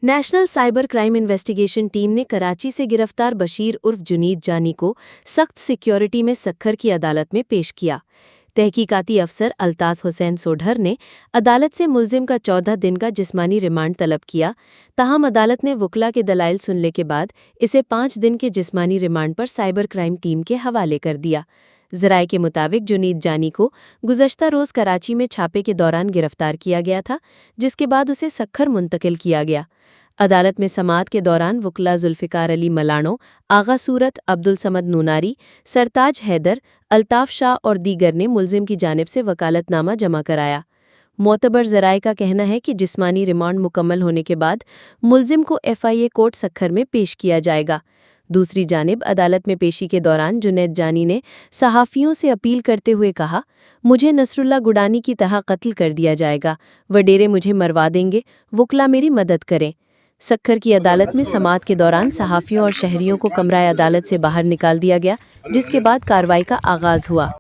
National cyber crime investigation team ने कराची से गिरफ्तार बशीर उर्फ जुनीद जानी को सख्त सिक्योरिटी में सक्खर की अदालत में पेश किया। तहकीकाती अफसर अल्ताफ हुसैन सोढर ने अदालत से मुल्जिम का 14 दिन का जिस्मानी रिमांड तलब किया। ताहम अदालत ने वुकला के दलाइल सुनने के बाद इसे 5 दिन के जिस्मानी रिमांड पर साइबर क्राइम टीम के हवाले कर दिया। ज़राए के मुताबिक जुनीद जानी को गुज़श्ता रोज़ कराची में छापे के दौरान गिरफ्तार किया गया था, जिसके बाद उसे सक्खर मुंतकिल किया गया। अदालत में समाअत के दौरान वुकला जुल्फ़िकार अली मलानो, आगा सूरत, अब्दुल समद नूनारी, सरताज हैदर, अल्ताफ शाह और दीगर ने मुल्जिम की जानिब से वकालतनामा जमा कराया। मोतबर ज़राए का कहना है कि जिस्मानी रिमांड मुकम्मल होने के बाद मुल्जिम को FIA कोर्ट सक्खर में पेश किया जाएगा। दूसरी जानिब अदालत में पेशी के दौरान जुनैद जानी ने सहाफ़ियों से अपील करते हुए कहा, मुझे नसरुल्लाह गुडानी की तरह कत्ल कर दिया जाएगा, वडेरे मुझे मरवा देंगे, वुकला मेरी मदद करें। सक्खर की अदालत में समाअत के दौरान सहाफ़ियों और शहरियों को कमरा अदालत से बाहर निकाल दिया गया, जिसके बाद कार्रवाई का आगाज़ हुआ।